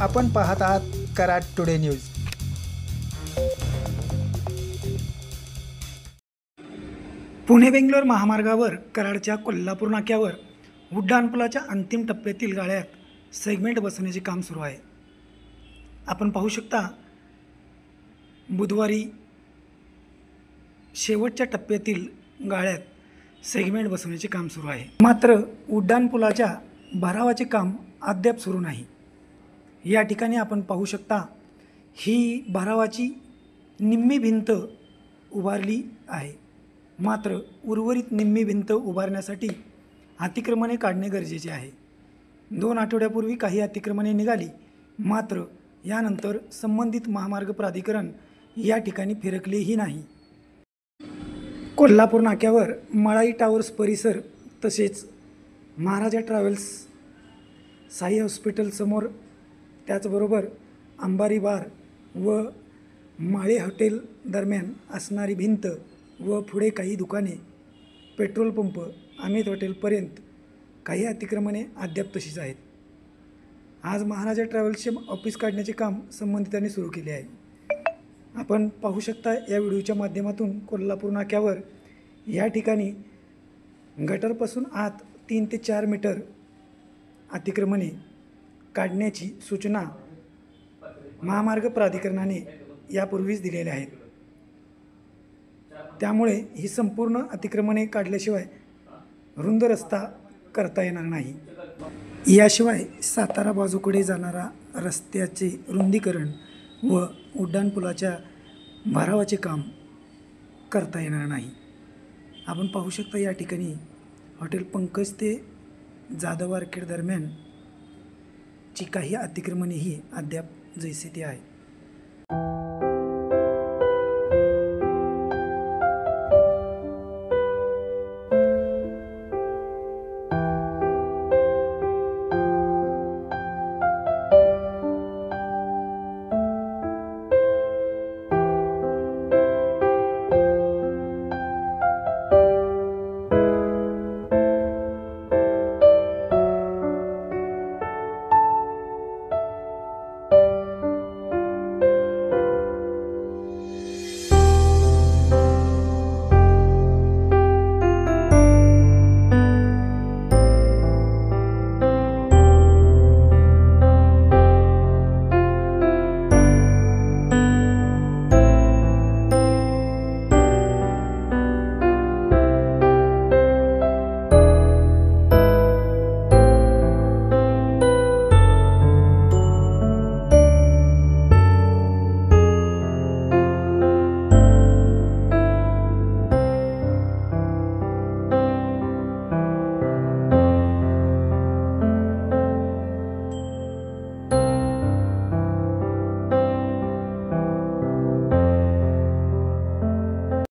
आपण पाहत आहात कराड टुडे न्यूज। पुणे बेंगलोर महामार्गावर कराडच्या कोल्हापूर नाक्यावर उड्डाणपुलाच्या अंतिम टप्प्यातील गाळ्यात सेगमेंट बसवण्याचे काम सुरू आहे। आपण पाहू शकता बुधवारी शेवटच्या टप्प्यातील गाळ्यात सेगमेंट बसवण्याचे काम सुरू आहे। मात्र उड्डाणपुलाच्या भरावाचे काम अद्याप सुरू नाही। या ठिकाणी आपण पाहू शकता ही भरावाची निम्मी भिंत उभारली आहे। मात्र उर्वरित निम्मी भिंत उभारण्यासाठी अतिक्रमणे काढणे गरजेचे आहे। 2 आठवड्यापूर्वी काही अतिक्रमणे निघाली, मात्र यानंतर संबंधित महामार्ग प्राधिकरण या ठिकाणी फिरकलेही नाही। कोल्हापूर नाक्यावर मळाई टावर्स परिसर तसेच महाराजा ट्रॅव्हल्स, साई हॉस्पिटल समोर, त्याचबरोबर अंबारी बार व माळे हॉटेल दरम्यान असणारी भिंत व पुढे काही दुकाने, पेट्रोल पंप, अमित हॉटेलपर्यंत काही अतिक्रमणे अद्याप तशीच आहेत। आज महाराजा ट्रॅव्हल्सचे ऑफिस काढण्याचे काम संबंधितांनी सुरू केले आहे। आपण पाहू शकता या व्हिडिओच्या माध्यमातून कोल्हापूर नाक्यावर या ठिकाणी गटरपासून आत 3 ते 4 मीटर अतिक्रमणे काढण्याची सूचना महामार्ग प्राधिकरणाने यापूर्वीच दिलेल्या आहेत। त्यामुळे ही संपूर्ण अतिक्रमणे काढल्याशिवाय रुंद रस्ता करता येणार नाही। याशिवाय सातारा बाजूकडे जाणारा रस्त्याचे रुंदीकरण व उड्डाणपुलाच्या भरावाचे काम करता येणार नाही। आपण पाहू शकता या ठिकाणी हॉटेल पंकज ते जाधव आर्केड दरम्यान ची काही अतिक्रमणे ही अद्याप जैसे ती आहे।